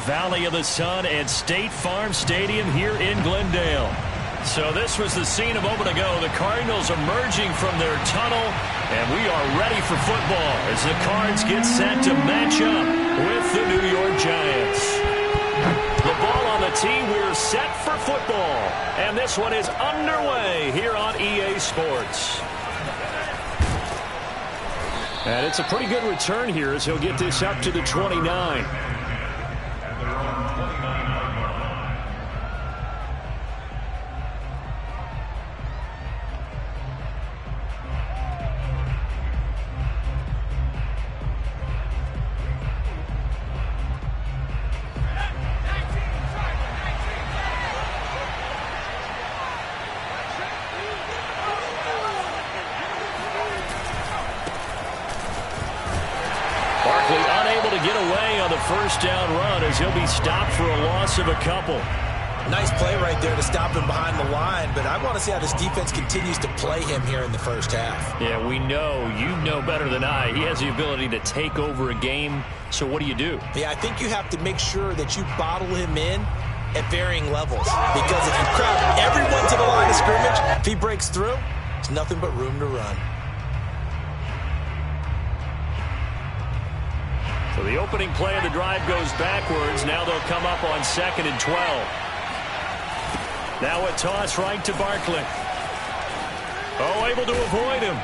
Valley of the Sun at State Farm Stadium here in Glendale. So this was the scene a moment ago. The Cardinals emerging from their tunnel, and we are ready for football as the Cards get set to match up with the New York Giants. The ball on the tee. We're set for football, and this one is underway here on EA Sports. And it's a pretty good return here as he'll get this up to the 29. First down run as he'll be stopped for a loss of a couple. Nice play right there to stop him behind the line, but I want to see how this defense continues to play him here in the first half. Yeah, we know. You know better than I. He has the ability to take over a game, so what do you do? Yeah, I think you have to make sure that you bottle him in at varying levels, because if you crowd everyone to the line of scrimmage, if he breaks through, there's nothing but room to run. So the opening play of the drive goes backwards. Now they'll come up on 2nd and 12. Now a toss right to Barkley. Oh, able to avoid him.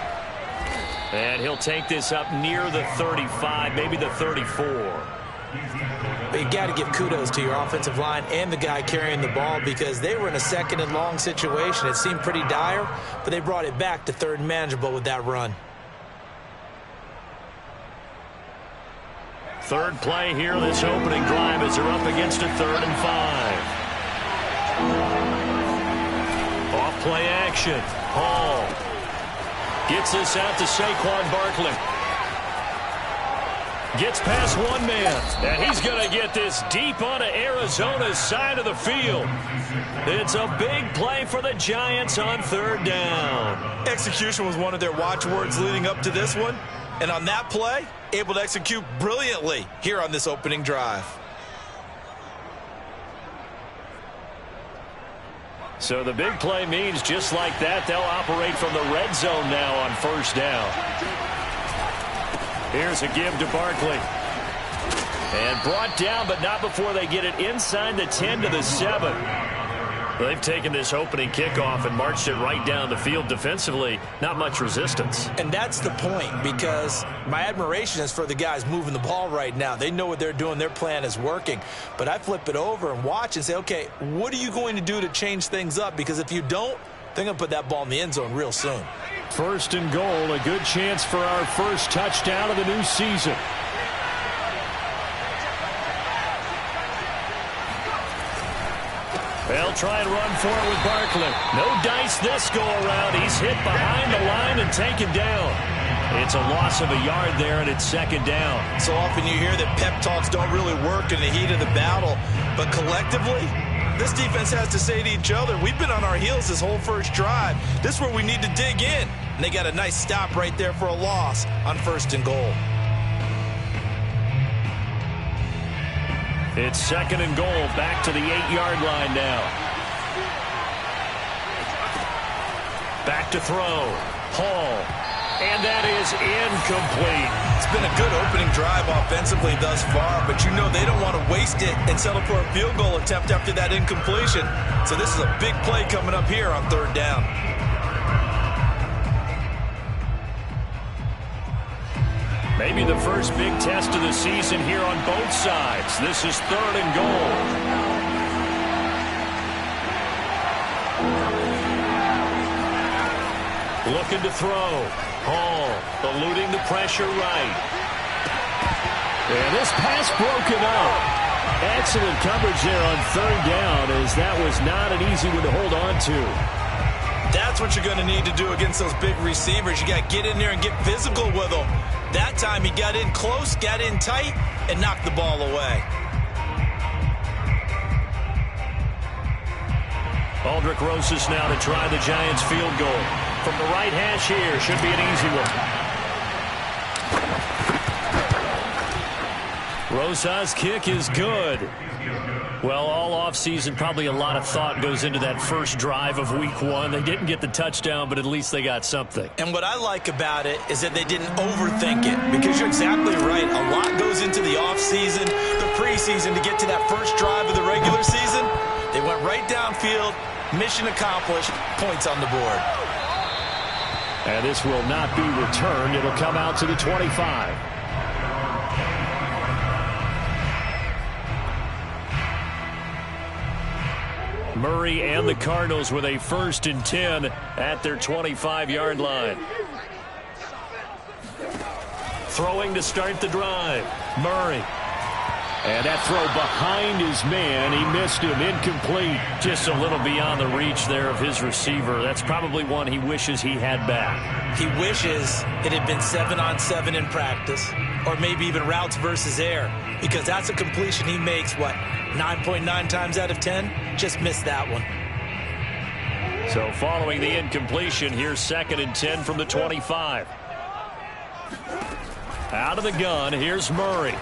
And he'll take this up near the 35, maybe the 34. But you got to give kudos to your offensive line and the guy carrying the ball, because they were in a 2nd and long situation. It seemed pretty dire, but they brought it back to 3rd and manageable with that run. Third play here, this opening drive, as they're up against a 3rd and 5. Off play action. Hall gets this out to Saquon Barkley. Gets past one man, and he's going to get this deep onto Arizona's side of the field. It's a big play for the Giants on 3rd down. Execution was one of their watchwords leading up to this one. And on that play, able to execute brilliantly here on this opening drive. So the big play means just like that, they'll operate from the red zone now on 1st down. Here's a give to Barkley. And brought down, but not before they get it inside the 10 to the 7. They've taken this opening kickoff and marched it right down the field defensively. Not much resistance. And that's the point, because my admiration is for the guys moving the ball right now. They know what they're doing. Their plan is working. But I flip it over and watch and say, okay, what are you going to do to change things up? Because if you don't, they're going to put that ball in the end zone real soon. 1st and goal, a good chance for our first touchdown of the new season. They'll try and run for it with Barkley. No dice this go-around. He's hit behind the line and taken down. It's a loss of a yard there, and it's 2nd down. So often you hear that pep talks don't really work in the heat of the battle. But collectively, this defense has to say to each other, we've been on our heels this whole first drive. This is where we need to dig in. And they got a nice stop right there for a loss on 1st and goal. It's 2nd and goal, back to the 8-yard line now. Back to throw. Hall. And that is incomplete. It's been a good opening drive offensively thus far, but you know they don't want to waste it and settle for a field goal attempt after that incompletion. So this is a big play coming up here on 3rd down. Maybe the first big test of the season here on both sides. This is 3rd and goal. Looking to throw. Hall eluding the pressure right. And this pass broken up. Excellent coverage there on 3rd down, as that was not an easy one to hold on to. That's what you're going to need to do against those big receivers. You got to get in there and get physical with them. That time he got in close, got in tight, and knocked the ball away. Aldrick Rosas now to try the Giants field goal. From the right hash here, should be an easy one. Rosa's kick is good. Well, all offseason, probably a lot of thought goes into that first drive of week 1. They didn't get the touchdown, but at least they got something. And what I like about it is that they didn't overthink it, because you're exactly right. A lot goes into the offseason, the preseason, to get to that first drive of the regular season. They went right downfield, mission accomplished, points on the board. And this will not be returned. It'll come out to the 25. Murray and the Cardinals with a 1st and 10 at their 25-yard line. Throwing to start the drive. Murray. And that throw behind his man. He missed him. Incomplete. Just a little beyond the reach there of his receiver. That's probably one he wishes he had back. He wishes it had been 7-on-7 in practice, or maybe even routes versus air, because that's a completion he makes, what, 9.9 times out of 10? Just missed that one. So following the incompletion, here's 2nd and 10 from the 25. Out of the gun, here's Murray.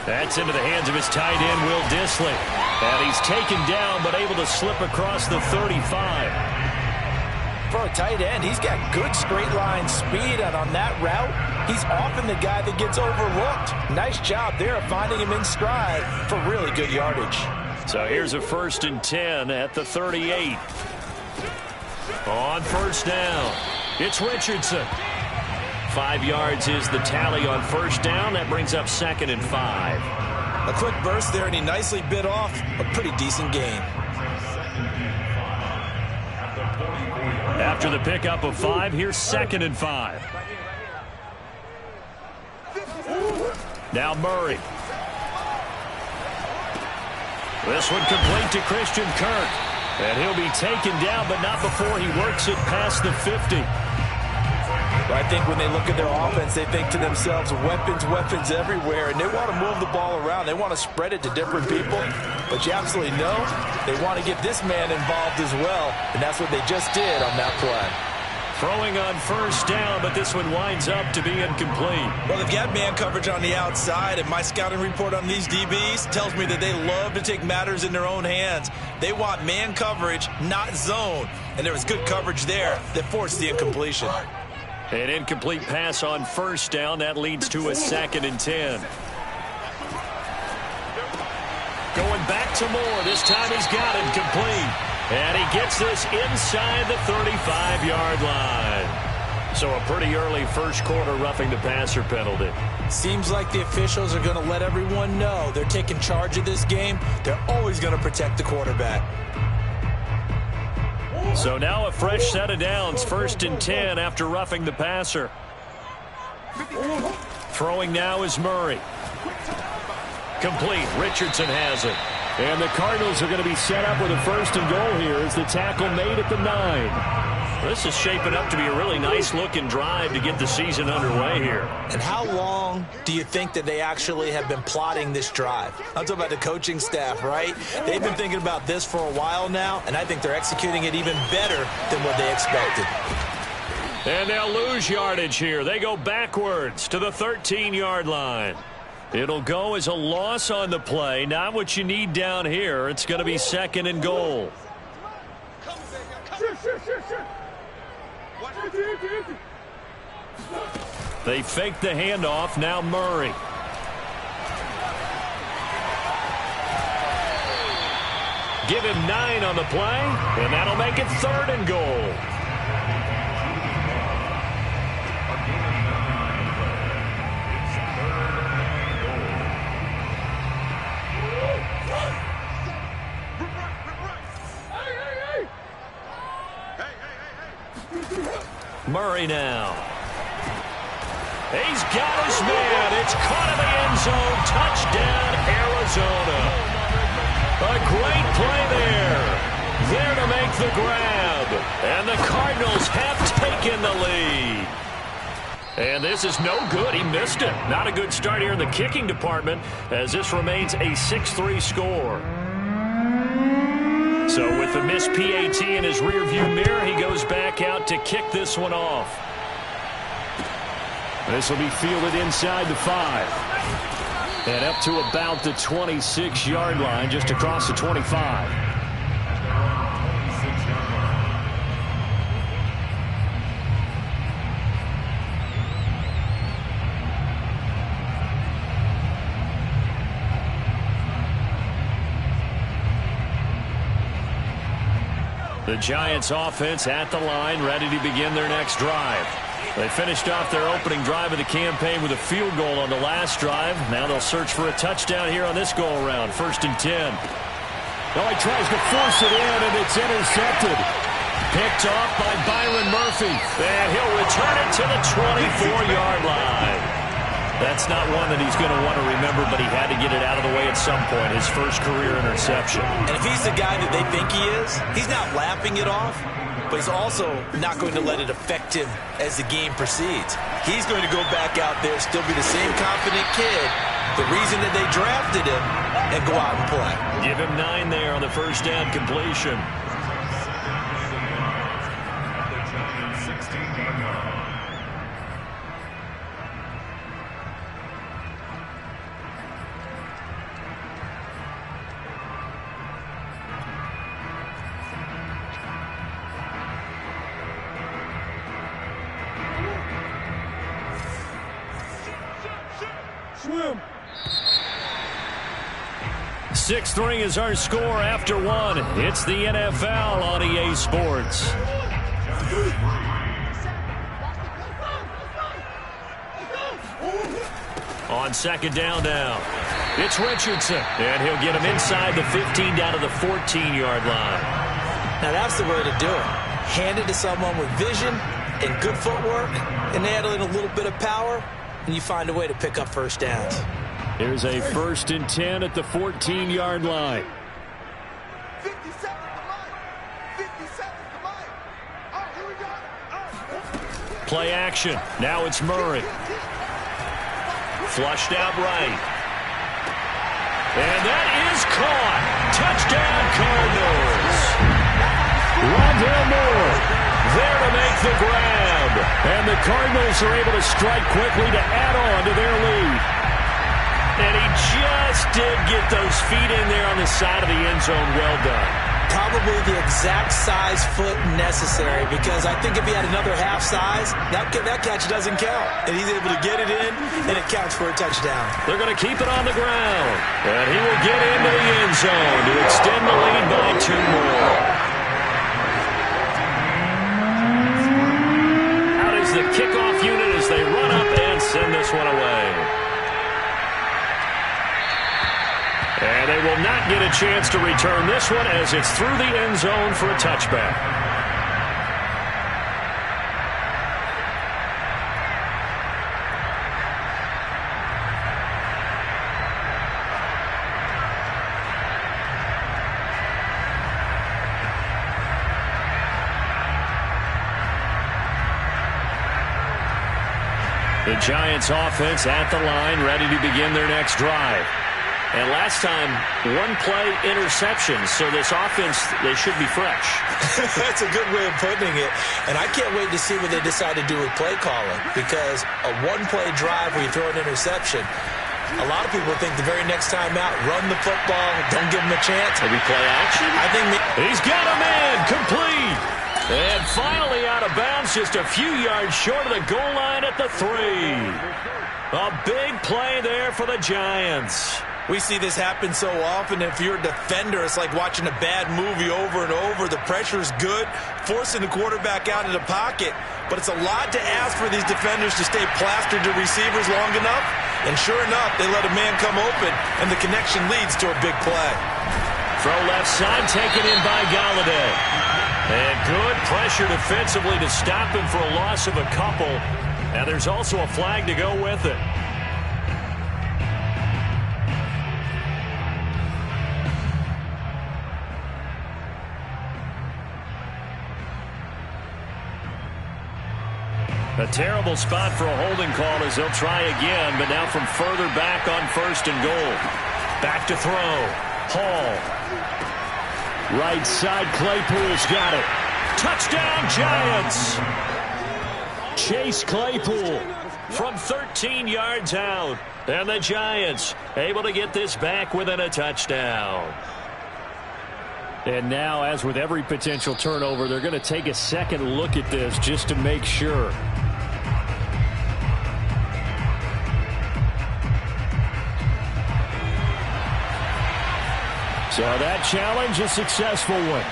That's into the hands of his tight end, Will Dissly. And he's taken down, but able to slip across the 35. For a tight end, he's got good straight line speed, and on that route, he's often the guy that gets overlooked. Nice job there of finding him in stride for really good yardage. So here's a 1st and 10 at the 38. On 1st down, it's Richardson. 5 yards is the tally on 1st down. That brings up 2nd and 5. A quick burst there, and he nicely bit off a pretty decent gain. After the pickup of 5, here's 2nd and 5. Now Murray. This one complete to Christian Kirk. And he'll be taken down, but not before he works it past the 50. I think when they look at their offense, they think to themselves, weapons, weapons everywhere, and they want to move the ball around. They want to spread it to different people, but you absolutely know they want to get this man involved as well, and that's what they just did on that play. Throwing on 1st down, but this one winds up to be incomplete. Well, they've got man coverage on the outside, and my scouting report on these DBs tells me that they love to take matters in their own hands. They want man coverage, not zone, and there was good coverage there that forced the incompletion. An incomplete pass on 1st down. That leads to a 2nd and 10. Going back to Moore. This time he's got it complete. And he gets this inside the 35-yard line. So a pretty early 1st quarter roughing the passer penalty. Seems like the officials are going to let everyone know they're taking charge of this game. They're always going to protect the quarterback. So now a fresh set of downs, 1st and 10 after roughing the passer. Throwing now is Murray. Complete. Richardson has it. And the Cardinals are going to be set up with a 1st and goal here as the tackle made at the 9. This is shaping up to be a really nice-looking drive to get the season underway here. And how long do you think that they actually have been plotting this drive? I'm talking about the coaching staff, right? They've been thinking about this for a while now, and I think they're executing it even better than what they expected. And they'll lose yardage here. They go backwards to the 13-yard line. It'll go as a loss on the play. Not what you need down here. It's going to be 2nd and goal. They fake the handoff. Now Murray. Give him 9 on the play, and that'll make it 3rd and goal. Murray now. He's got his man. It's caught in the end zone. Touchdown, Arizona. A great play there. There to make the grab. And the Cardinals have taken the lead. And this is no good. He missed it. Not a good start here in the kicking department as this remains a 6-3 score. So with the missed PAT in his rearview mirror, he goes back out to kick this one off. This will be fielded inside the 5. And up to about the 26-yard line, just across the 25. The Giants offense at the line, ready to begin their next drive. They finished off their opening drive of the campaign with a field goal on the last drive. Now they'll search for a touchdown here on this go-around. 1st and 10. Oh, he tries to force it in, and it's intercepted. Picked off by Byron Murphy. And he'll return it to the 24-yard line. That's not one that he's going to want to remember, but he had to get it out of the way at some point. His first career interception. And if he's the guy that they think he is, he's not laughing it off, but he's also not going to let it affect him as the game proceeds. He's going to go back out there, still be the same confident kid, the reason that they drafted him, and go out and play. Give him 9 there on the first down completion. Swim. 6-3 is our score after 1. It's the NFL on EA Sports. On 2nd down now. It's Richardson. And he'll get him inside the 15 down to the 14-yard line. Now that's the way to do it. Hand it to someone with vision and good footwork and add in a little bit of power, and you find a way to pick up first downs. Here's a 1st and 10 at the 14-yard line. 50 seconds to line. 50 seconds to line. Oh, here we go. Play action. Now it's Murray. Flushed out right. And that is caught. Touchdown Cardinals. Rondale Moore there to make the grab. And the Cardinals are able to strike quickly to add on to their lead. And he just did get those feet in there on the side of the end zone. Well done. Probably the exact size foot necessary, because I think if he had another half size, that catch doesn't count. And he's able to get it in, and it counts for a touchdown. They're going to keep it on the ground. And he will get into the end zone to extend the lead by 2 more. Out is the kickoff unit as they run up and send this one away. And they will not get a chance to return this one as it's through the end zone for a touchback. The Giants offense at the line, ready to begin their next drive. And last time, 1-play interception, so this offense, they should be fresh. That's a good way of putting it. And I can't wait to see what they decide to do with play calling, because a 1-play drive where you throw an interception, a lot of people think the very next time out, run the football, don't give them a chance. Maybe play action? I think he's got a man, complete. And finally out of bounds, just a few yards short of the goal line at the 3. A big play there for the Giants. We see this happen so often. If you're a defender, it's like watching a bad movie over and over. The pressure's good, forcing the quarterback out of the pocket. But it's a lot to ask for these defenders to stay plastered to receivers long enough. And sure enough, they let a man come open, and the connection leads to a big play. Throw left side, taken in by Galladay. And good pressure defensively to stop him for a loss of a couple. And there's also a flag to go with it. A terrible spot for a holding call as they'll try again, but now from further back on 1st and goal. Back to throw. Hall. Right side, Claypool's got it. Touchdown, Giants! Chase Claypool from 13 yards out. And the Giants able to get this back within a touchdown. And now, as with every potential turnover, they're going to take a second look at this just to make sure. So that challenge, a successful one.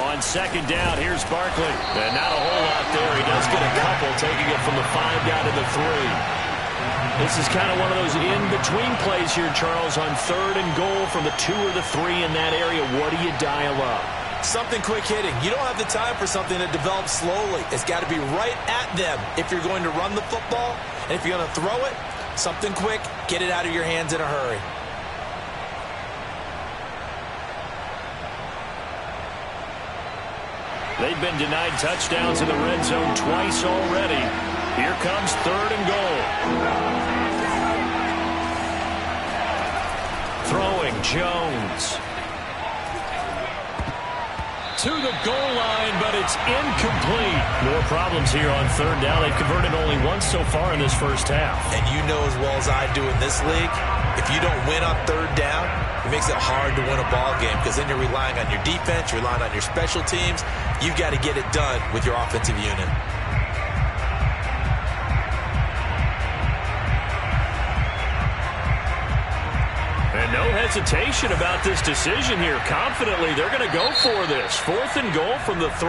On second down, here's Barkley. And not a whole lot there. He does get a couple, taking it from the 5 down to the 3. This is kind of one of those in-between plays here, Charles, on 3rd and goal from the 2 or the 3 in that area. What do you dial up? Something quick hitting. You don't have the time for something that develops slowly. It's got to be right at them if you're going to run the football. And if you're going to throw it, something quick, get it out of your hands in a hurry. They've been denied touchdowns in the red zone twice already. Here comes 3rd and goal. Throwing Jones. To the goal line, but it's incomplete. More problems here on 3rd down. They've converted only once so far in this first half. And you know as well as I do in this league, if you don't win on 3rd down, it makes it hard to win a ball game because then you're relying on your defense, you're relying on your special teams. You've got to get it done with your offensive unit. And no hesitation about this decision here. Confidently, they're going to go for this. 4th and goal from the 3.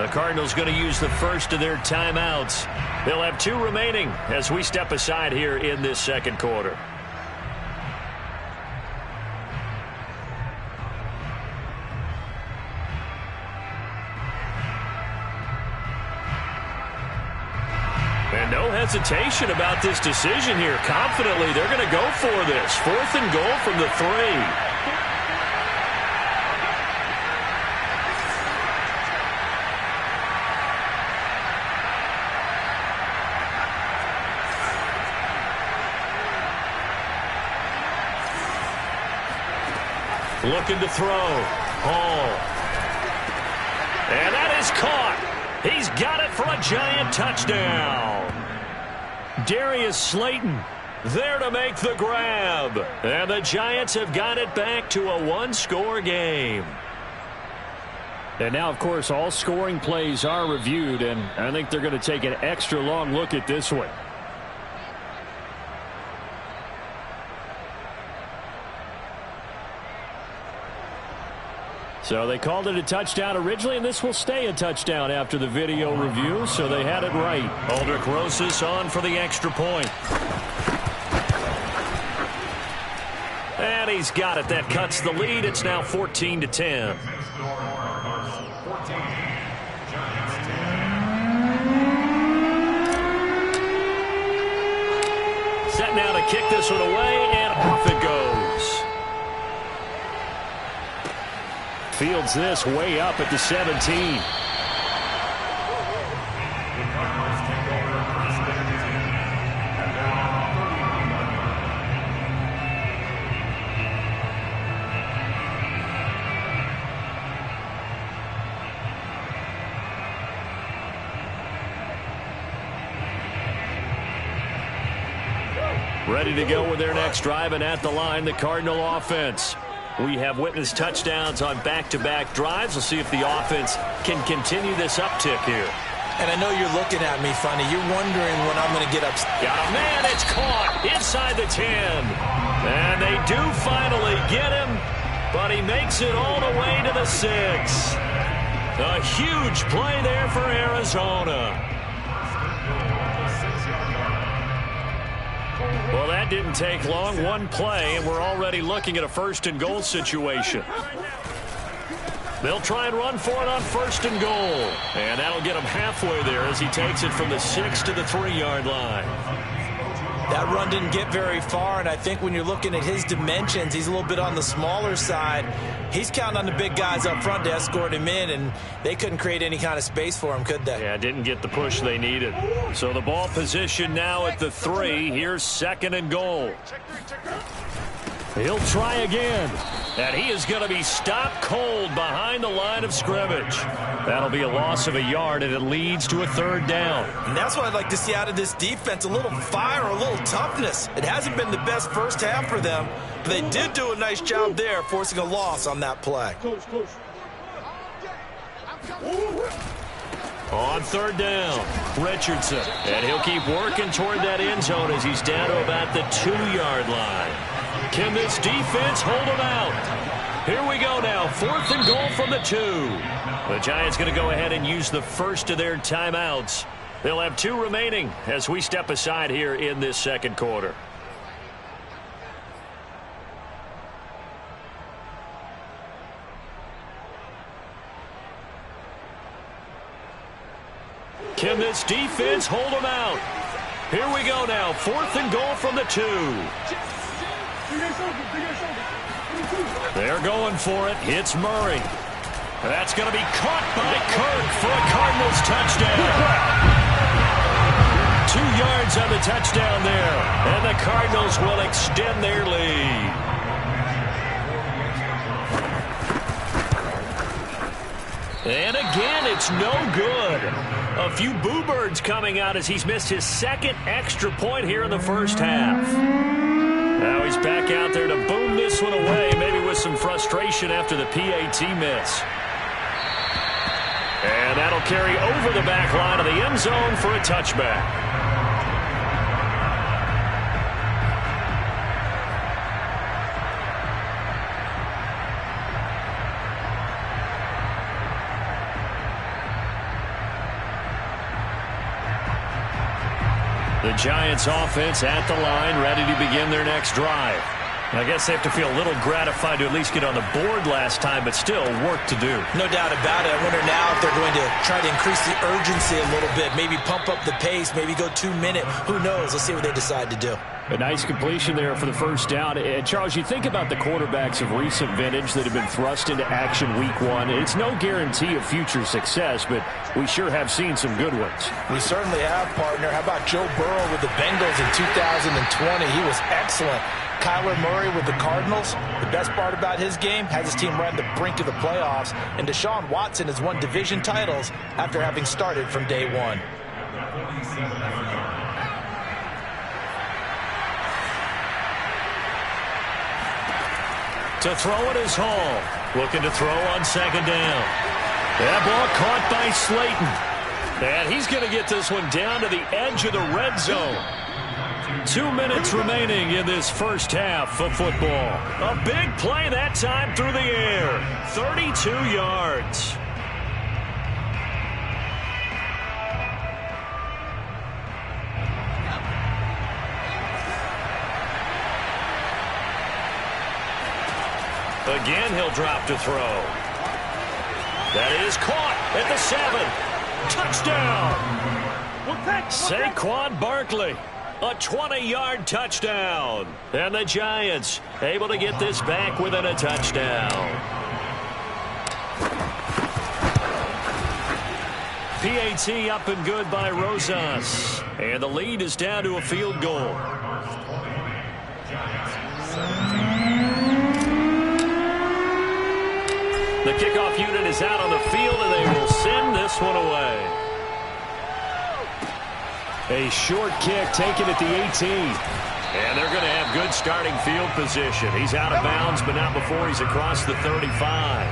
The Cardinals going to use the first of their timeouts. They'll have 2 remaining as we step aside here in this second quarter. And no hesitation about this decision here. Confidently, they're going to go for this. 4th and goal from the 3. Looking to throw. Hall. And that is caught. He's got it for a Giant touchdown. Darius Slayton there to make the grab. And the Giants have got it back to a 1-score game. And now, of course, all scoring plays are reviewed, and I think they're going to take an extra long look at this one. So they called it a touchdown originally, and this will stay a touchdown after the video review, so they had it right. Aldrich Rosas on for the extra point. And he's got it. That cuts the lead. It's now 14-10. Set now to kick this one away, and off it goes. Fields this way up at the 17. Ready to go with their next drive, and at the line, the Cardinal offense. We have witnessed touchdowns on back-to-back drives. We'll see if the offense can continue this uptick here. And I know you're looking at me funny. You're wondering when I'm going to get upset. Got a man. It's caught inside the 10. And they do finally get him, but he makes it all the way to the 6. A huge play there for Arizona. Well, that didn't take long. One play, and we're already looking at a 1st and goal situation. They'll try and run for it on 1st and goal. And that'll get him halfway there as he takes it from the 6 to the 3-yard line. That run didn't get very far, and I think when you're looking at his dimensions, he's a little bit on the smaller side. He's counting on the big guys up front to escort him in, and they couldn't create any kind of space for him, could they? Yeah, didn't get the push they needed. So the ball position now at the 3. Here's 2nd and goal. He'll try again. And he is going to be stopped cold behind the line of scrimmage. That'll be a loss of a yard, and it leads to a 3rd down. And that's what I'd like to see out of this defense, a little fire, a little toughness. It hasn't been the best first half for them, but they did do a nice job there, forcing a loss on that play. On 3rd down, Richardson. And he'll keep working toward that end zone as he's down to about the 2-yard line. Can this defense hold him out? Here we go now, 4th and goal from the 2. The Giants going to go ahead and use the first of their timeouts. They'll have 2 remaining as we step aside here in this 2nd quarter. Can this defense hold him out? Here we go now, 4th and goal from the 2. They're going for it. It's Murray. That's going to be caught by Kirk for a Cardinals touchdown. 2 yards on the touchdown there. And the Cardinals will extend their lead. And again, it's no good. A few boo birds coming out as he's missed his 2nd extra point here in the first half. Now he's back out there to boom this one away, maybe with some frustration after the PAT miss. And that'll carry over the back line of the end zone for a touchback. The Giants offense at the line, ready to begin their next drive. I guess they have to feel a little gratified to at least get on the board last time, but still work to do. No doubt about it. I wonder now if they're going to try to increase the urgency a little bit, maybe pump up the pace, maybe go 2-minute. Who knows? Let's see what they decide to do. A nice completion there for the first down. And Charles, you think about the quarterbacks of recent vintage that have been thrust into action week 1. It's no guarantee of future success, but we sure have seen some good ones. We certainly have, partner. How about Joe Burrow with the Bengals in 2020? He was excellent. Kyler Murray with the Cardinals. The best part about his game, has his team right on the brink of the playoffs. And Deshaun Watson has won division titles after having started from day 1. To throw it is Hall. Looking to throw on 2nd down. That ball caught by Slayton. And he's going to get this one down to the edge of the red zone. 2 minutes remaining in this first half of football. A big play that time through the air. 32 yards. Again, he'll drop to throw. That is caught at the 7. Touchdown. Saquon Barkley. A 20-yard touchdown. And the Giants able to get this back within a touchdown. PAT up and good by Rosas. And the lead is down to a field goal. The kickoff unit is out on the field, and they will send this one away. A short kick taken at the 18. And they're going to have good starting field position. He's out of bounds, but not before he's across the 35.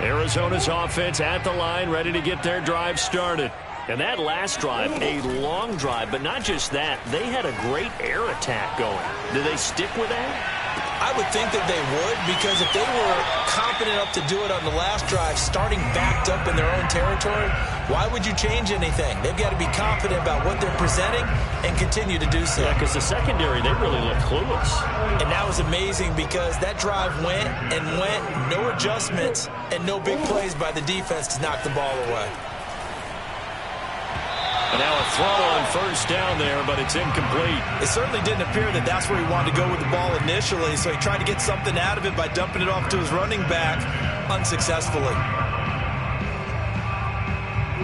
Arizona's offense at the line, ready to get their drive started. And that last drive, a long drive, but not just that. They had a great air attack going. Did they stick with that? I would think that they would, because if they were confident enough to do it on the last drive, starting backed up in their own territory, why would you change anything? They've got to be confident about what they're presenting and continue to do so. Yeah, because the secondary, they really looked clueless. And that was amazing because that drive went and went, no adjustments, and no big plays by the defense to knock the ball away. And now a throw on first down there, but it's incomplete. It certainly didn't appear that that's where he wanted to go with the ball initially, so he tried to get something out of it by dumping it off to his running back unsuccessfully.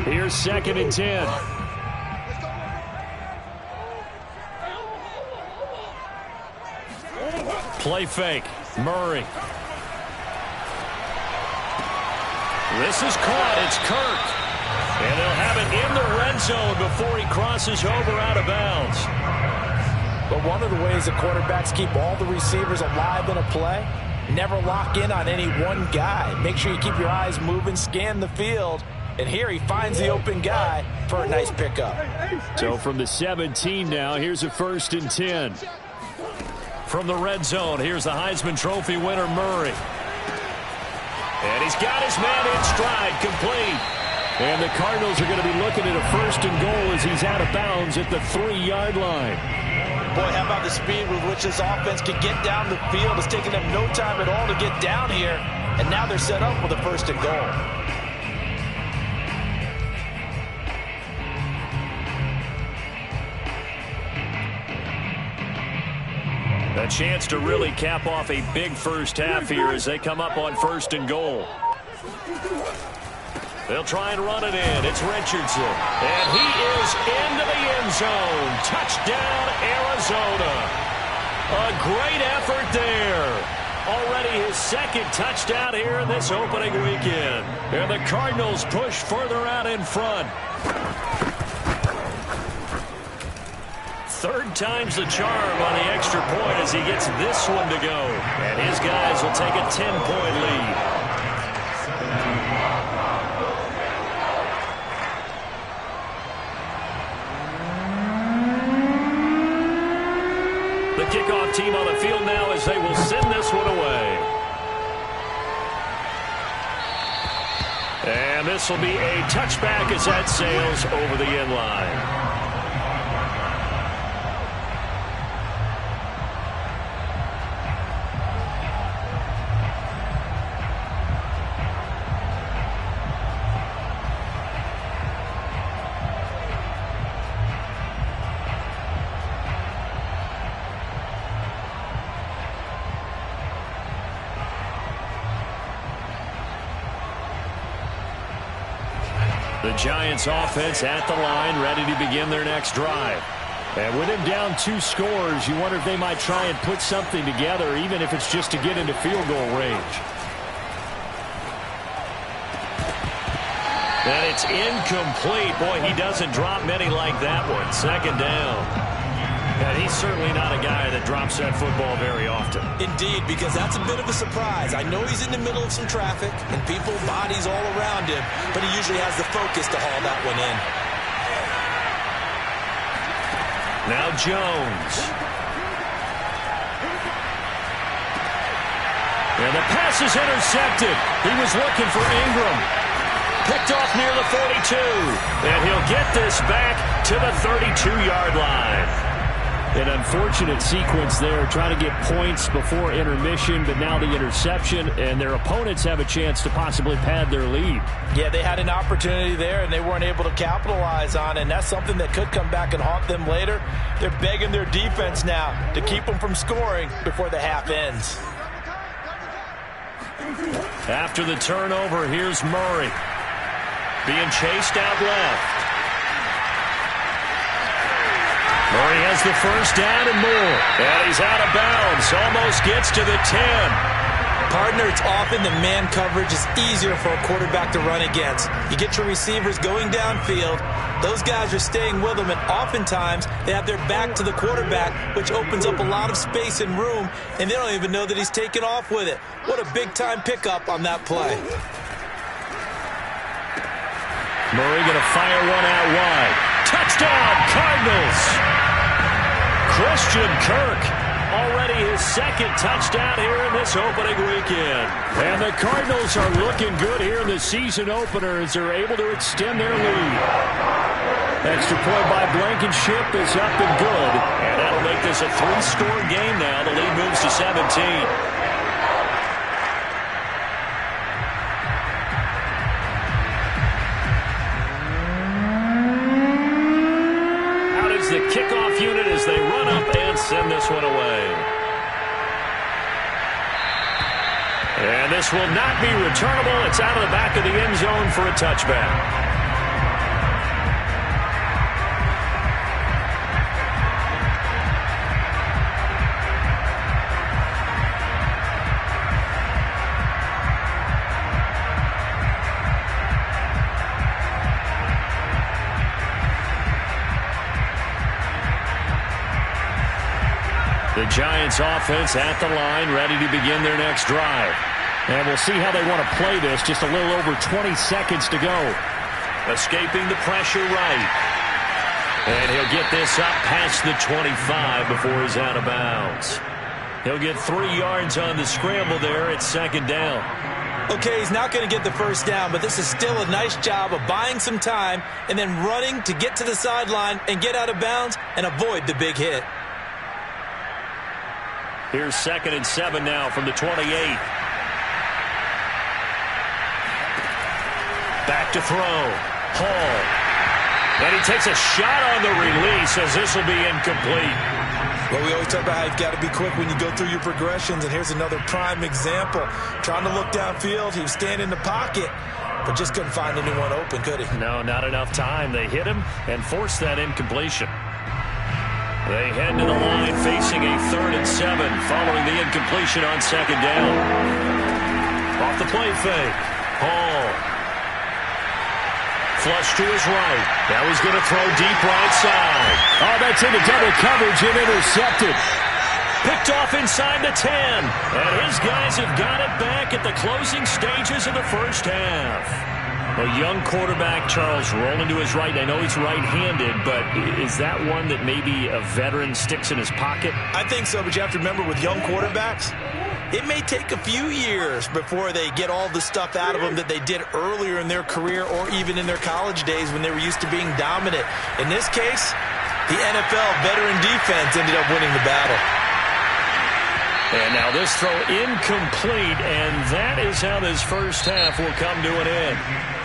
Here's 2nd and 10. Play fake. Murray. This is caught. It's Kirk. And they'll have it in the red zone before he crosses over out of bounds. But one of the ways that quarterbacks keep all the receivers alive in a play, never lock in on any one guy. Make sure you keep your eyes moving, scan the field. And here he finds the open guy for a nice pickup. So from the 17 now, here's a 1st and 10. From the red zone, here's the Heisman Trophy winner, Murray. And he's got his man in stride, complete. And the Cardinals are going to be looking at a 1st and goal as he's out of bounds at the 3-yard line. Boy, how about the speed with which this offense can get down the field? It's taken them no time at all to get down here. And now they're set up with a 1st and goal. A chance to really cap off a big first half here as they come up on 1st and goal. They'll try and run it in. It's Richardson. And he is into the end zone. Touchdown, Arizona. A great effort there. Already his 2nd touchdown here in this opening weekend. And the Cardinals push further out in front. 3rd time's the charm on the extra point as he gets this one to go. And his guys will take a 10-point lead. The kickoff team on the field now as they will send this one away. And this will be a touchback as that sails over the end line. The Giants offense at the line, ready to begin their next drive. And with him down 2 scores, you wonder if they might try and put something together, even if it's just to get into field goal range. And it's incomplete. Boy, he doesn't drop many like that one. 2nd down. And he's certainly not a guy that drops that football very often. Indeed, because that's a bit of a surprise. I know he's in the middle of some traffic and people, bodies all around him, but he usually has the focus to haul that one in. Now Jones. And the pass is intercepted. He was looking for Ingram. Picked off near the 42. And he'll get this back to the 32-yard line. An unfortunate sequence there, trying to get points before intermission, but now the interception, and their opponents have a chance to possibly pad their lead. Yeah, they had an opportunity there, and they weren't able to capitalize on it, and that's something that could come back and haunt them later. They're begging their defense now to keep them from scoring before the half ends. After the turnover, here's Murray. Being chased out left. Murray has the 1st down and more. And he's out of bounds. Almost gets to the 10. Partner, it's often the man coverage is easier for a quarterback to run against. You get your receivers going downfield. Those guys are staying with them, and oftentimes they have their back to the quarterback, which opens up a lot of space and room, and they don't even know that he's taken off with it. What a big-time pickup on that play. Murray going to fire one out wide. Touchdown, Cardinals! Christian Kirk, already his 2nd touchdown here in this opening weekend. And the Cardinals are looking good here in the season opener as they're able to extend their lead. Extra point by Blankenship is up and good. And that'll make this a 3-score game now. The lead moves to 17. And this will not be returnable. It's out of the back of the end zone for a touchback. The Giants offense at the line, ready to begin their next drive. And we'll see how they want to play this. Just a little over 20 seconds to go. Escaping the pressure right. And he'll get this up past the 25 before he's out of bounds. He'll get 3 yards on the scramble there at second down. Okay, he's not going to get the first down, but this is still a nice job of buying some time and then running to get to the sideline and get out of bounds and avoid the big hit. Here's 2nd and 7 now from the 28. Back to throw. Hall. And he takes a shot on the release as this will be incomplete. Well, we always talk about how you've got to be quick when you go through your progressions, and here's another prime example. Trying to look downfield, he was standing in the pocket, but just couldn't find anyone open, could he? No, not enough time. They hit him and forced that incompletion. They head to the line facing a 3rd and 7 following the incompletion on second down. Off the play fake. Hall. Flush to his right. Now he's going to throw deep right side. Oh, that's into double coverage and intercepted. Picked off inside the 10. And his guys have got it back at the closing stages of the first half. A young quarterback, Charles, rolling to his right. I know he's right-handed, but is that one that maybe a veteran sticks in his pocket? I think so, but you have to remember with young quarterbacks, it may take a few years before they get all the stuff out of them that they did earlier in their career or even in their college days when they were used to being dominant. In this case, the NFL veteran defense ended up winning the battle. And now this throw incomplete, and that is how this first half will come to an end.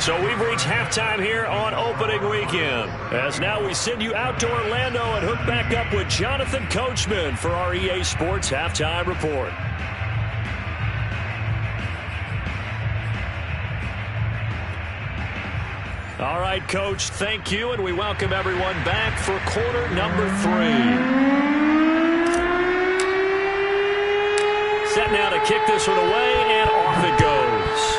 So we've reached halftime here on opening weekend. As now we send you out to Orlando and hook back up with Jonathan Coachman for our EA Sports Halftime Report. All right, Coach, thank you, and we welcome everyone back for quarter number 3. Set now to kick this one away, and off it goes.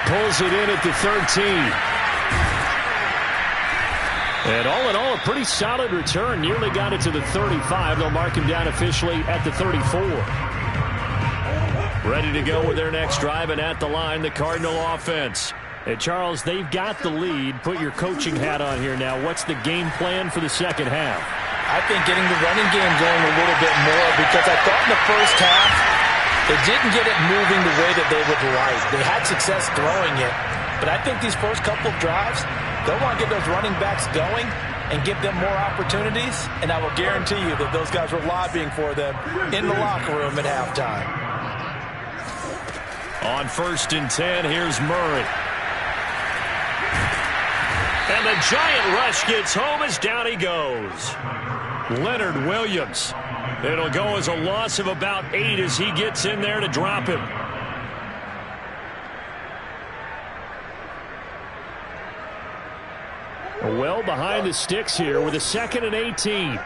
Pulls it in at the 13. And all in all, a pretty solid return. Nearly got it to the 35. They'll mark him down officially at the 34. Ready to go with their next drive, and at the line, the Cardinal offense. And Charles, they've got the lead. Put your coaching hat on here now. What's the game plan for the second half? I think getting the running game going a little bit more, because I thought in the first half they didn't get it moving the way that they would like. They had success throwing it, but I think these first couple of drives, they'll want to get those running backs going and give them more opportunities, and I will guarantee you that those guys were lobbying for them in the locker room at halftime. On 1st and 10, here's Murray. And the giant rush gets home as down he goes. Leonard Williams. It'll go as a loss of about 8 as he gets in there to drop him. Well behind the sticks here with a 2nd and 18.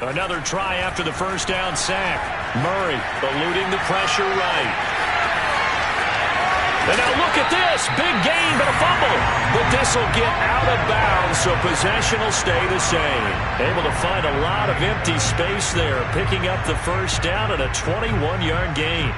Another try after the first down sack. Murray eluding the pressure right. And now look at this. Big gain, but a fumble. But this will get out of bounds, so possession will stay the same. Able to find a lot of empty space there, picking up the first down and a 21-yard gain.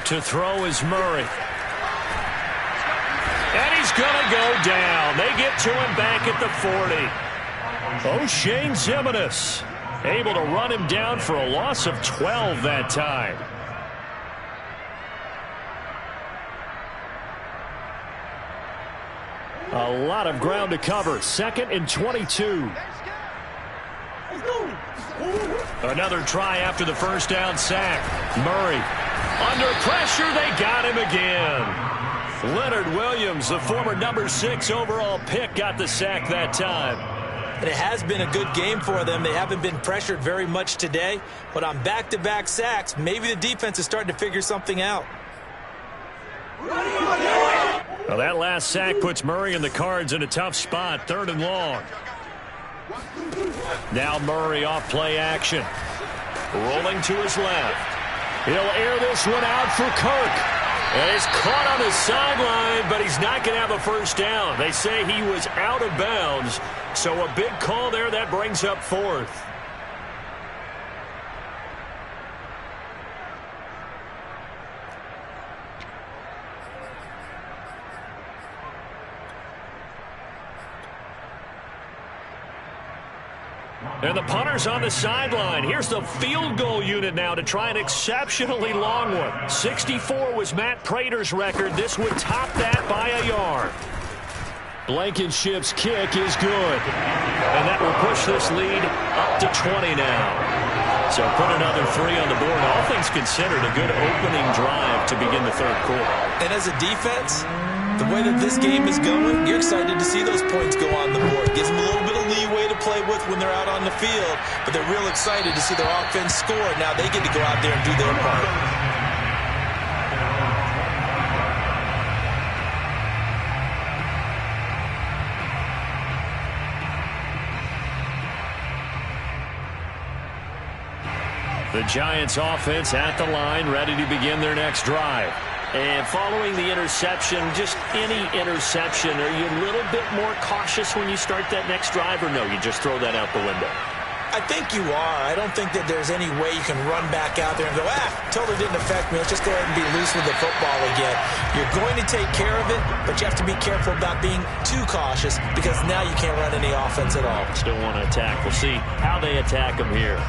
To throw is Murray. And he's going to go down. They get to him back at the 40. O'Shane Zimenez able to run him down for a loss of 12 that time. A lot of ground to cover. 2nd and 22. Another try after the first down sack. Murray under pressure. They got him again. Leonard Williams, the former number 6 overall pick, got the sack that time. And it has been a good game for them. They haven't been pressured very much today. But on back-to-back sacks, maybe the defense is starting to figure something out. Well, that last sack puts Murray and the Cards in a tough spot. 3rd and long. Now Murray off play action. Rolling to his left. He'll air this one out for Kirk. And he's caught on the sideline, but he's not going to have a first down. They say he was out of bounds. So a big call there. That brings up 4th. And the punter's on the sideline. Here's the field goal unit now to try an exceptionally long one. 64 was Matt Prater's record. This would top that by a yard. Blankenship's kick is good. And that will push this lead up to 20 now. So put another 3 on the board. All things considered, a good opening drive to begin the 3rd quarter. And as a defense, the way that this game is going, you're excited to see those points go on the board. Gives them a little bit of leeway to play with when they're out on the field, but they're real excited to see their offense score. Now they get to go out there and do their part. The Giants offense at the line, ready to begin their next drive. And following the interception, just any interception, are you a little bit more cautious when you start that next drive, or no, you just throw that out the window? I think you are. I don't think that there's any way you can run back out there and go, totally didn't affect me. Let's just go ahead and be loose with the football again. You're going to take care of it, but you have to be careful about being too cautious because now you can't run any offense at all. Still want to attack. We'll see how they attack them here.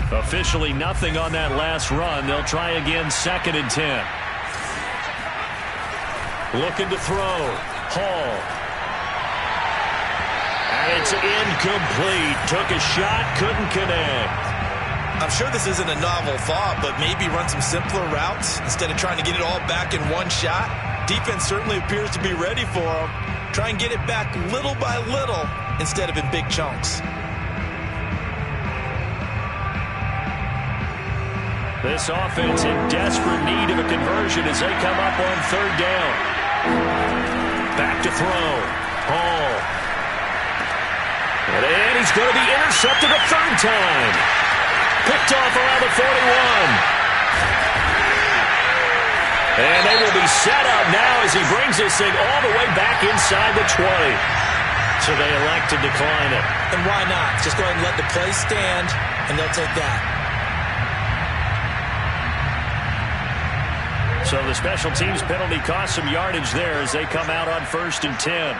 Officially nothing on that last run. They'll try again 2nd and 10. Looking to throw. Hall. And it's incomplete. Took a shot, couldn't connect. I'm sure this isn't a novel thought, but maybe run some simpler routes instead of trying to get it all back in one shot. Defense certainly appears to be ready for them. Try and get it back little by little instead of in big chunks. This offense in desperate need of a conversion as they come up on 3rd down. Back to throw. Hall. And he's going to be intercepted a 3rd time. Picked off around the 41. And they will be set up now as he brings this thing all the way back inside the 20. So they elect to decline it. And why not? Just go ahead and let the play stand, and they'll take that. So the special teams penalty cost some yardage there as they come out on 1st and 10.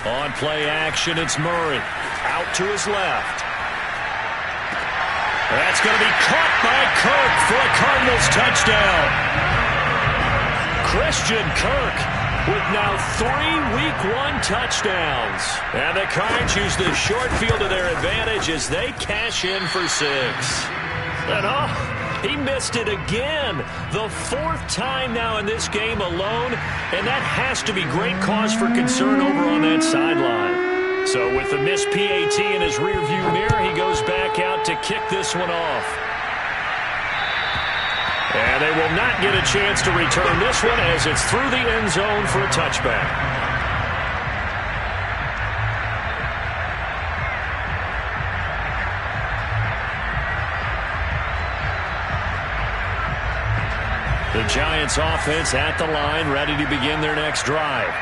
On play action, it's Murray. Out to his left. That's going to be caught by Kirk for a Cardinals touchdown. Christian Kirk with now 3 Week 1 touchdowns. And the Cards use the short field to their advantage as they cash in for 6. And he missed it again. The 4th time now in this game alone. And that has to be great cause for concern over on that sideline. So with the missed PAT in his rearview mirror, he goes back out to kick this one off. And they will not get a chance to return this one as it's through the end zone for a touchback. The Giants offense at the line, ready to begin their next drive.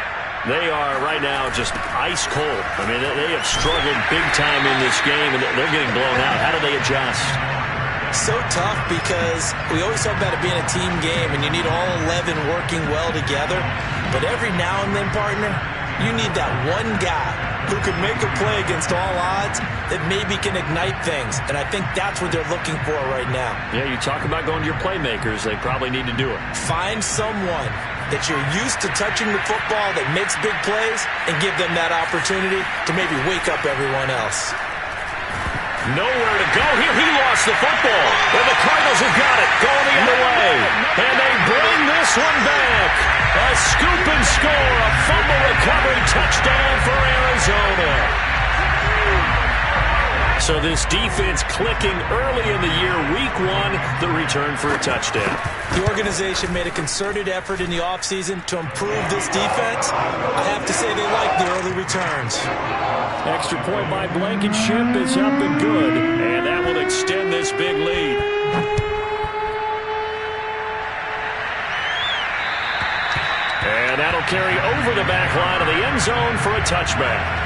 They are right now just ice cold. I mean, they have struggled big time in this game, and they're getting blown out. How do they adjust? So tough because we always talk about it being a team game and you need all 11 working well together. But every now and then, partner, You need that one guy who can make a play against all odds that maybe can ignite things. And I think that's what they're looking for right now. Yeah, you talk about going to your playmakers. They probably need to do it. Find someone that you're used to touching the football that makes big plays and give them that opportunity to maybe wake up everyone else. Nowhere to go here. He lost the football. And the Cardinals have got it. Going the other way. And they bring this one back. A scoop and score. A fumble recovery touchdown for Arizona. So this defense clicking early in the year. Week 1, the return for a touchdown. The organization made a concerted effort in the offseason to improve this defense. I have to say they like the early returns. Extra point by Blankenship is up and good. And that will extend this big lead. And that'll carry over the back line of the end zone for a touchback.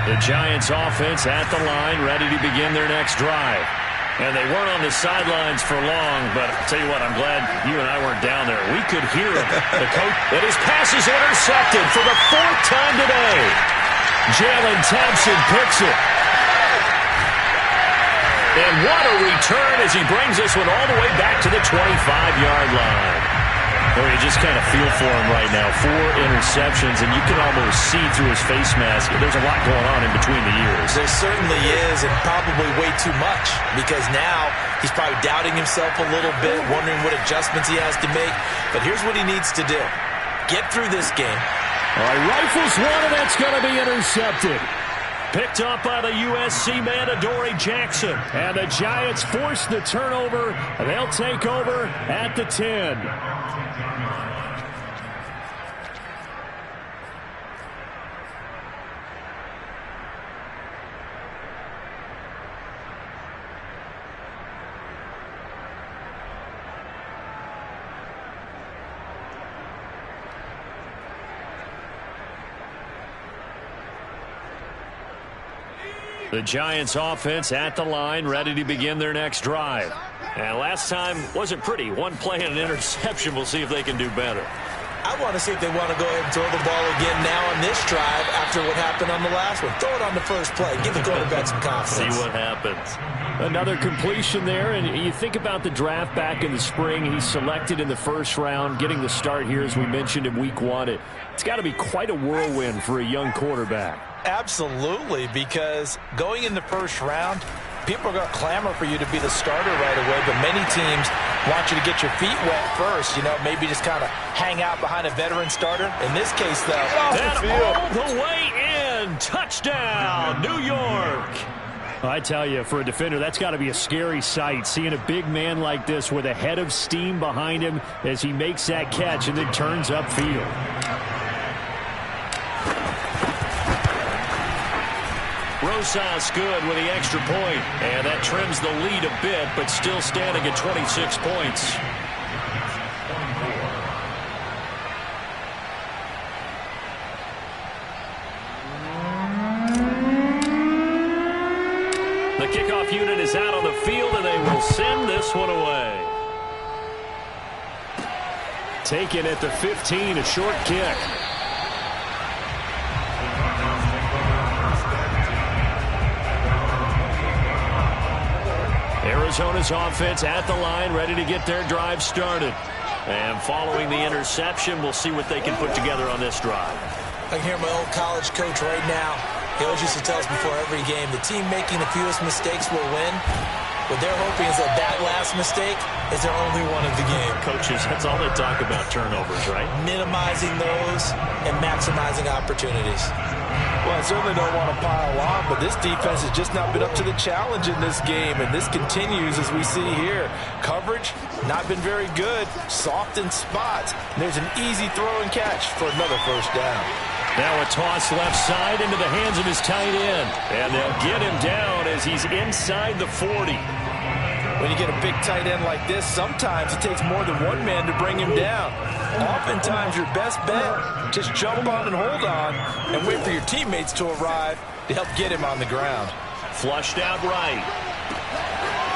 The Giants offense at the line, ready to begin their next drive. And they weren't on the sidelines for long, but I'll tell you what, I'm glad you and I weren't down there. We could hear him. The coach, and his pass is intercepted for the 4th time today. Jalen Thompson picks it. And what a return as he brings this one all the way back to the 25-yard line. Well, you just kind of feel for him right now. 4 interceptions, and you can almost see through his face mask. There's a lot going on in between the years. There certainly is, and probably way too much, because now he's probably doubting himself a little bit, wondering what adjustments he has to make. But here's what he needs to do. Get through this game. All right, rifles one, and that's going to be intercepted. Picked up by the USC man, Adoree Jackson. And the Giants force the turnover. They'll take over at the 10. The Giants offense at the line, ready to begin their next drive. And last time wasn't pretty. One play and an interception. We'll see if they can do better. I want to see if they want to go ahead and throw the ball again now on this drive after what happened on the last one. Throw it on the first play. Give the quarterback some confidence. See what happens. Another completion there, and you think about the draft back in the spring. He's selected in the first round, getting the start here, as we mentioned in week 1. It's got to be quite a whirlwind for a young quarterback. Absolutely, because going in the first round, people are going to clamor for you to be the starter right away, but many teams want you to get your feet wet first, maybe just kind of hang out behind a veteran starter. In this case, though, all the way in. Touchdown, New York. I tell you, for a defender, that's got to be a scary sight, seeing a big man like this with a head of steam behind him as he makes that catch and then turns upfield. Rosas good with the extra point, and that trims the lead a bit, but still standing at 26 points. The kickoff unit is out on the field, and they will send this one away. Taken at the 15, a short kick. Arizona's offense at the line, ready to get their drive started. And following the interception, we'll see what they can put together on this drive. I can hear my old college coach right now. He always used to tell us before every game, the team making the fewest mistakes will win. What they're hoping is that last mistake is their only one of the game. Coaches, that's all they talk about, turnovers, right? Minimizing those and maximizing opportunities. Well, I certainly don't want to pile on, but this defense has just not been up to the challenge in this game, and this continues as we see here. Coverage, not been very good. Soft in spots. And there's an easy throw and catch for another first down. Now a toss left side into the hands of his tight end. And they'll get him down as he's inside the 40. When you get a big tight end like this, sometimes it takes more than one man to bring him down. Oftentimes, your best bet, just jump on and hold on and wait for your teammates to arrive to help get him on the ground. Flushed out right.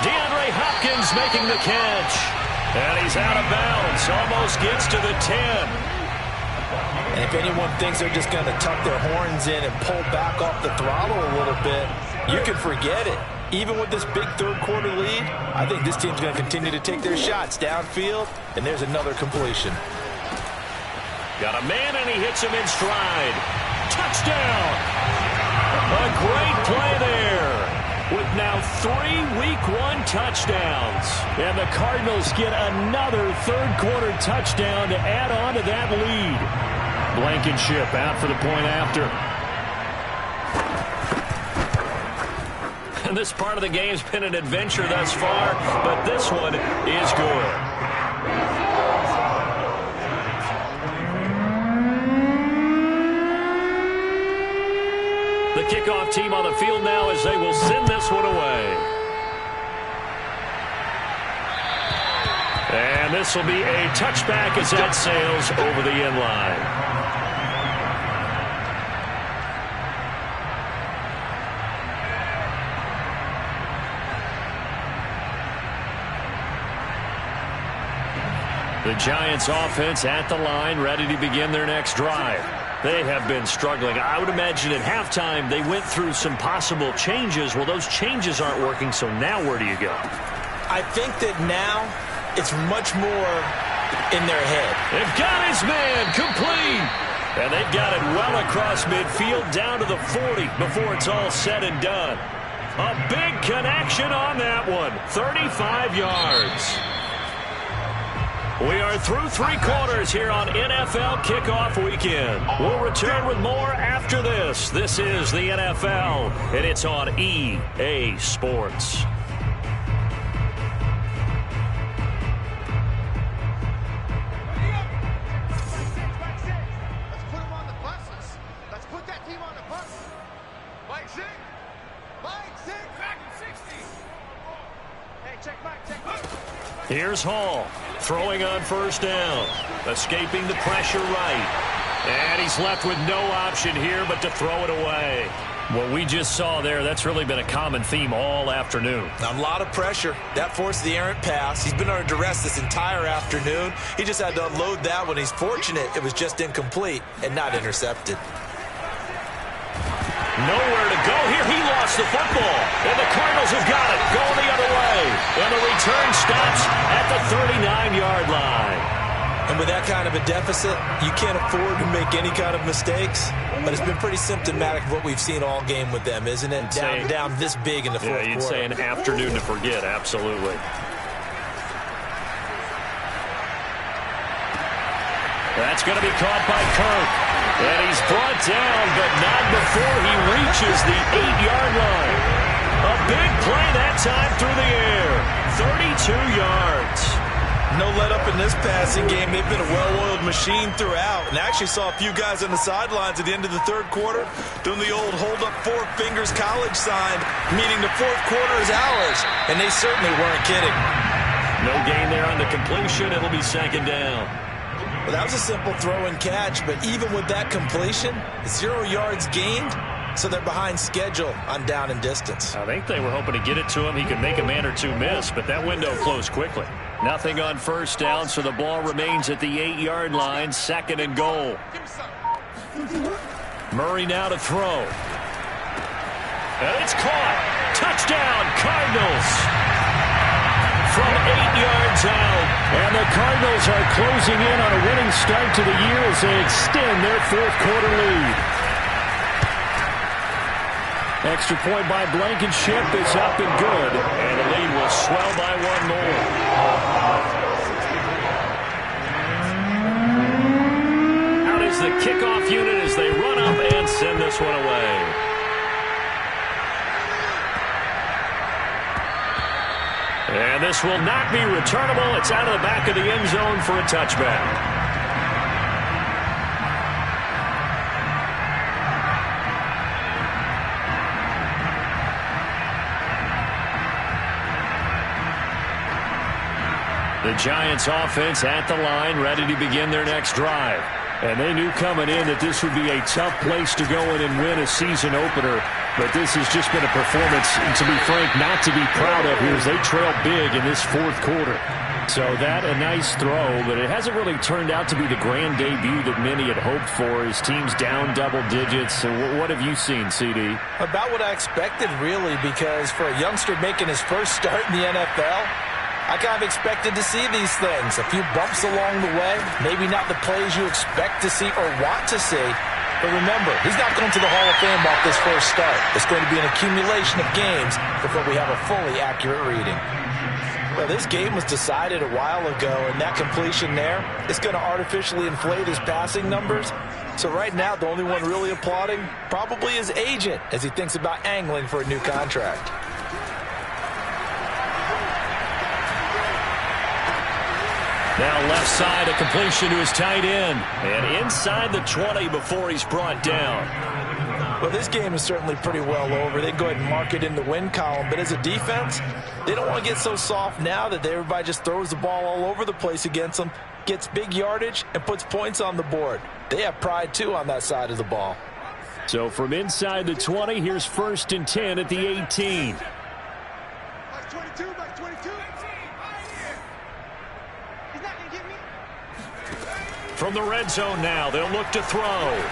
DeAndre Hopkins making the catch. And he's out of bounds. Almost gets to the 10. And if anyone thinks they're just going to tuck their horns in and pull back off the throttle a little bit, you can forget it. Even with this big third-quarter lead, I think this team's going to continue to take their shots downfield, and there's another completion. Got a man, and he hits him in stride. Touchdown! A great play there. With now 3 Week 1 touchdowns. And the Cardinals get another third-quarter touchdown to add on to that lead. Blankenship out for the point after. And this part of the game's been an adventure thus far, but this one is good. The kickoff team on the field now as they will send this one away. And this will be a touchback as that sails over the end line. The Giants offense at the line, ready to begin their next drive. They have been struggling. I would imagine at halftime they went through some possible changes. Well, those changes aren't working, so now where do you go? I think that now it's much more in their head. They've got his man complete. And they've got it well across midfield down to the 40 before it's all said and done. A big connection on that one. 35 yards. We are through 3 quarters here on NFL Kickoff Weekend. We'll return with more after this. This is the NFL, and it's on EA Sports. Here's Hall, throwing on first down, escaping the pressure right. And he's left with no option here but to throw it away. What we just saw there, that's really been a common theme all afternoon. A lot of pressure. That forced the errant pass. He's been under duress this entire afternoon. He just had to unload that one. He's fortunate it was just incomplete and not intercepted. Nowhere to go here. He lost the football. And the Cardinals have got it. Going the other way. And the return stops at the 39-yard line. And with that kind of a deficit, you can't afford to make any kind of mistakes. But it's been pretty symptomatic of what we've seen all game with them, isn't it? Down this big in the fourth quarter. Yeah, you'd say an afternoon to forget. Absolutely. That's going to be caught by Kirk. And he's brought down, but not before he reaches the 8-yard line. A big play that time through the air. 32 yards. No let up in this passing game. They've been a well-oiled machine throughout. And I actually saw a few guys on the sidelines at the end of the third quarter doing the old hold up 4 fingers college sign, meaning the fourth quarter is ours. And they certainly weren't kidding. No gain there on the completion. It'll be second down. Well, that was a simple throw and catch, but even with that completion, 0 yards gained, so they're behind schedule on down and distance. I think they were hoping to get it to him. He could make a man or two miss, but that window closed quickly. Nothing on first down, so the ball remains at the 8-yard line, second and goal. Murray now to throw. And it's caught. Touchdown, Cardinals. From 8 yards out. And the Cardinals are closing in on a winning start to the year as they extend their fourth quarter lead. Extra point by Blankenship is up and good. And the lead will swell by 1 more. Out is the kickoff unit as they run up and send this one away. And this will not be returnable. It's out of the back of the end zone for a touchback. The Giants offense at the line, ready to begin their next drive. And they knew coming in that this would be a tough place to go in and win a season opener. But this has just been a performance, to be frank, not to be proud of here as they trail big in this fourth quarter. So that a nice throw, but it hasn't really turned out to be the grand debut that many had hoped for. His team's down double digits. So what have you seen, CD? About what I expected, really, because for a youngster making his first start in the NFL, I kind of expected to see these things. A few bumps along the way, maybe not the plays you expect to see or want to see. But remember, he's not going to the Hall of Fame off this first start. It's going to be an accumulation of games before we have a fully accurate reading. Well, this game was decided a while ago, and that completion there is going to artificially inflate his passing numbers. So right now, the only one really applauding probably his agent as he thinks about angling for a new contract. Now left side, a completion to his tight end. And inside the 20 before he's brought down. Well, this game is certainly pretty well over. They go ahead and mark it in the win column. But as a defense, they don't want to get so soft now that everybody just throws the ball all over the place against them, gets big yardage, and puts points on the board. They have pride, too, on that side of the ball. So from inside the 20, here's 1st and 10 at the 18. Back 22, back 22. He's not going to get me. From the red zone now, they'll look to throw.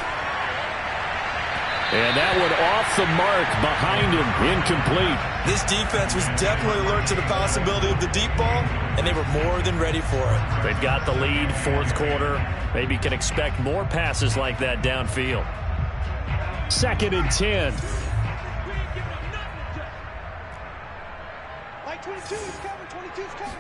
And that one off the mark behind him, incomplete. This defense was definitely alert to the possibility of the deep ball, and they were more than ready for it. They've got the lead, fourth quarter. Maybe can expect more passes like that downfield. 2nd and 10. Like 22 is coming, 22 is coming.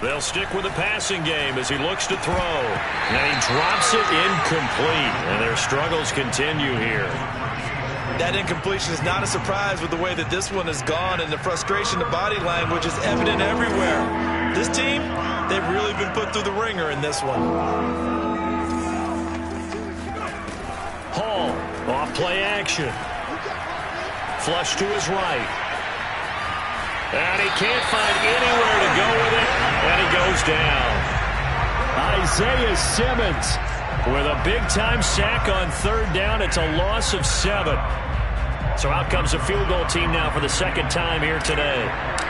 They'll stick with the passing game as he looks to throw. And he drops it incomplete. And their struggles continue here. That incompletion is not a surprise with the way that this one has gone, and the frustration, the body language is evident everywhere. This team, they've really been put through the ringer in this one. Hall, off play action. Flush to his right. And he can't find anywhere to go with it, and he goes down. Isaiah Simmons With a big-time sack on 3rd down, it's a loss of 7. So out comes a field goal team now for the 2nd time here today.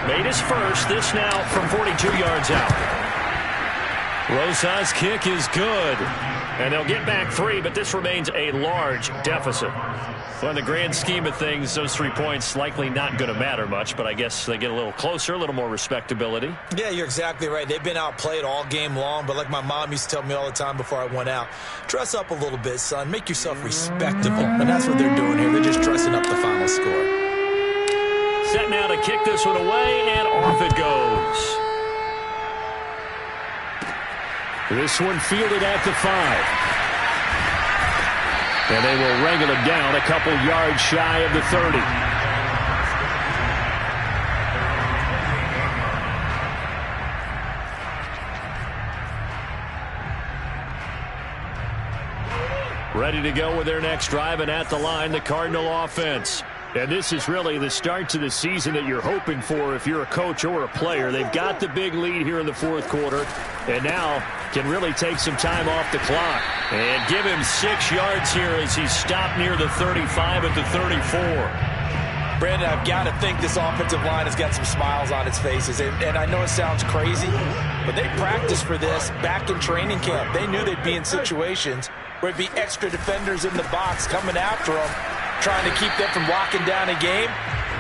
Made his first, this now from 42 yards out. Rosas' kick is good. And they'll get back 3, but this remains a large deficit. Well, in the grand scheme of things, those 3 points likely not going to matter much, but I guess they get a little closer, a little more respectability. Yeah, you're exactly right. They've been outplayed all game long, but like my mom used to tell me all the time before I went out, dress up a little bit, son. Make yourself respectable. And that's what they're doing here. They're just dressing up the final score. Set now to kick this one away, and off it goes. This one fielded at the 5. And they will wrangle him down a couple yards shy of the 30. Ready to go with their next drive, and at the line, the Cardinal offense. And this is really the start to the season that you're hoping for if you're a coach or a player. They've got the big lead here in the 4th quarter, and now can really take some time off the clock. And give him 6 yards here as he's stopped near the 35 at the 34. Brandon, I've got to think this offensive line has got some smiles on its faces. And I know it sounds crazy, but they practiced for this back in training camp. They knew they'd be in situations where it'd be extra defenders in the box coming after them, trying to keep them from locking down a game.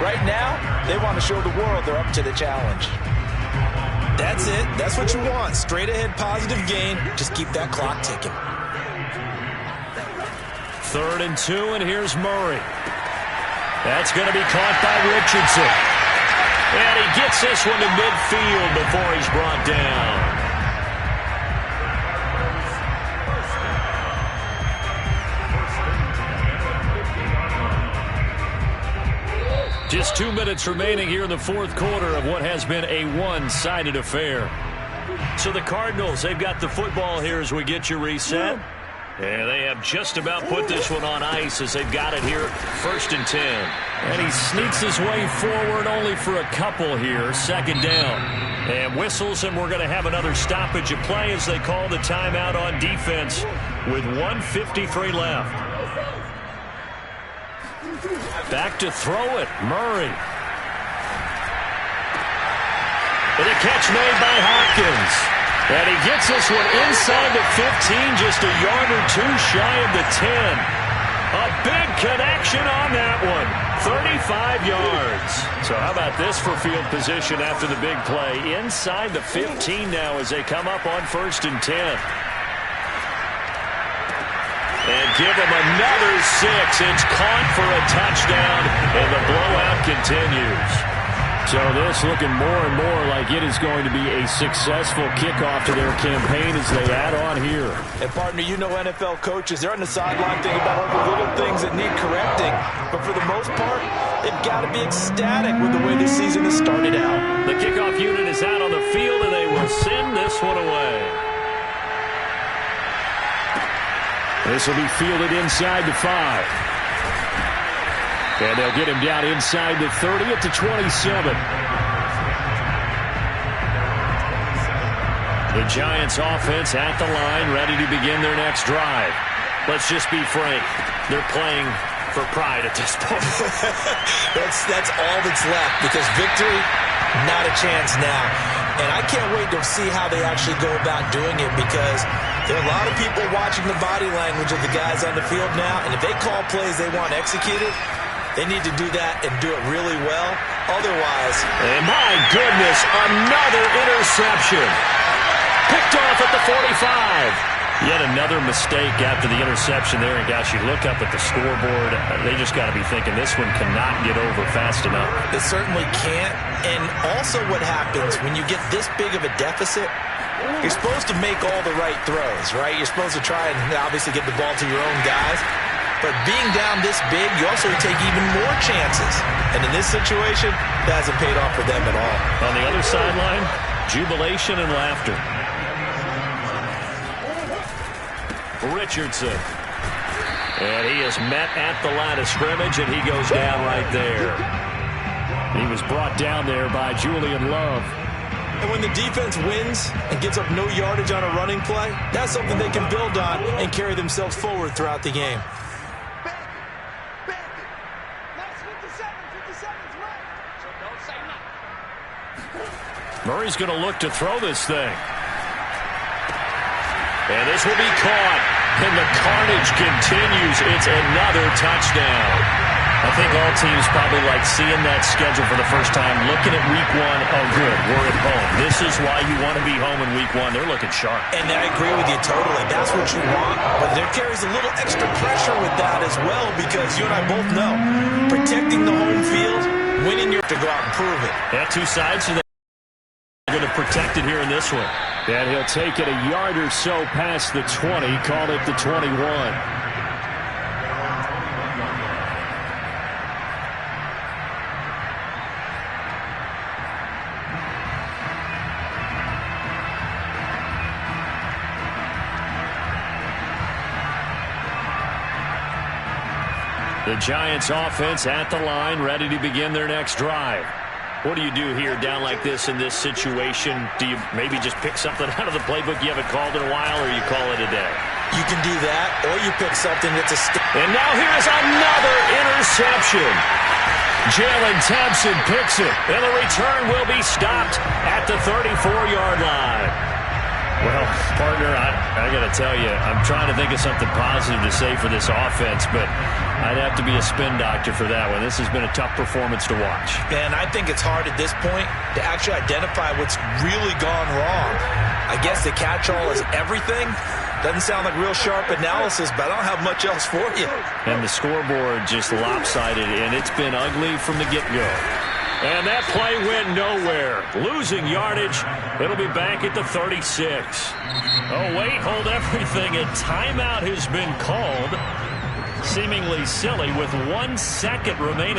Right now, they want to show the world they're up to the challenge. That's it. That's what you want. Straight ahead positive gain. Just keep that clock ticking. 3rd and 2, and here's Murray. That's going to be caught by Richardson. And he gets this one to midfield before he's brought down. Just 2 minutes remaining here in the 4th quarter of what has been a one-sided affair. So the Cardinals, they've got the football here as we get you reset. And they have just about put this one on ice as they've got it here, 1st and 10. And he sneaks his way forward only for a couple here, 2nd down. And whistles, and we're going to have another stoppage of play as they call the timeout on defense with 1:53 left. Back to throw it, Murray. And a catch made by Hopkins. And he gets this one inside the 15, just a yard or two shy of the 10. A big connection on that one. 35 yards. So how about this for field position after the big play? Inside the 15 now as they come up on 1st and 10. And give them another 6. It's caught for a touchdown, and the blowout continues. So this looking more and more like it is going to be a successful kickoff to their campaign as they add on here. And, partner, you know NFL coaches, they're on the sideline thinking about all the little things that need correcting. But for the most part, they've got to be ecstatic with the way this season has started out. The kickoff unit is out on the field, and they will send this one away. This will be fielded inside the 5. And they'll get him down inside the 30 at the 27. The Giants offense at the line, ready to begin their next drive. Let's just be frank. They're playing for pride at this point. That's all that's left, because victory, not a chance now. And I can't wait to see how they actually go about doing it, because there are a lot of people watching the body language of the guys on the field now, and if they call plays they want executed, they need to do that and do it really well. Otherwise, and my goodness, another interception. Picked off at the 45. Yet another mistake after the interception there. And gosh, you look up at the scoreboard, they just got to be thinking this one cannot get over fast enough. It certainly can't. And also what happens when you get this big of a deficit, you're supposed to make all the right throws, right? You're supposed to try and obviously get the ball to your own guys. But being down this big, you also take even more chances. And in this situation, that hasn't paid off for them at all. On the other sideline, jubilation and laughter. Richardson. And he is met at the line of scrimmage, and he goes down right there. He was brought down there by Julian Love. And when the defense wins and gives up no yardage on a running play, that's something they can build on and carry themselves forward throughout the game. Murray's going to look to throw this thing. And this will be caught. And the carnage continues. It's another touchdown. I think all teams probably like seeing that schedule for the first time, looking at week 1. Oh, good, we're at home. This is why you want to be home in week 1. They're looking sharp. And I agree with you totally. That's what you want. But there carries a little extra pressure with that as well, because you and I both know protecting the home field, winning, you have to go out and prove it. Yeah, two sides to that. Going to protect it here in this one. And he'll take it a yard or so past the 20, call it the 21. The Giants offense at the line, ready to begin their next drive. What do you do here down like this in this situation? Do you maybe just pick something out of the playbook you haven't called in a while, or you call it a day? You can do that, or you pick something that's a And now here's another interception. Jalen Thompson picks it, and the return will be stopped at the 34-yard line. Well, partner, I got to tell you, I'm trying to think of something positive to say for this offense, but I'd have to be a spin doctor for that one. This has been a tough performance to watch. And I think it's hard at this point to actually identify what's really gone wrong. I guess the catch-all is everything. Doesn't sound like real sharp analysis, but I don't have much else for you. And the scoreboard just lopsided, and it's been ugly from the get-go. And that play went nowhere. Losing yardage. It'll be back at the 36. Oh, wait, hold everything. A timeout has been called. Seemingly silly with 1 second remaining.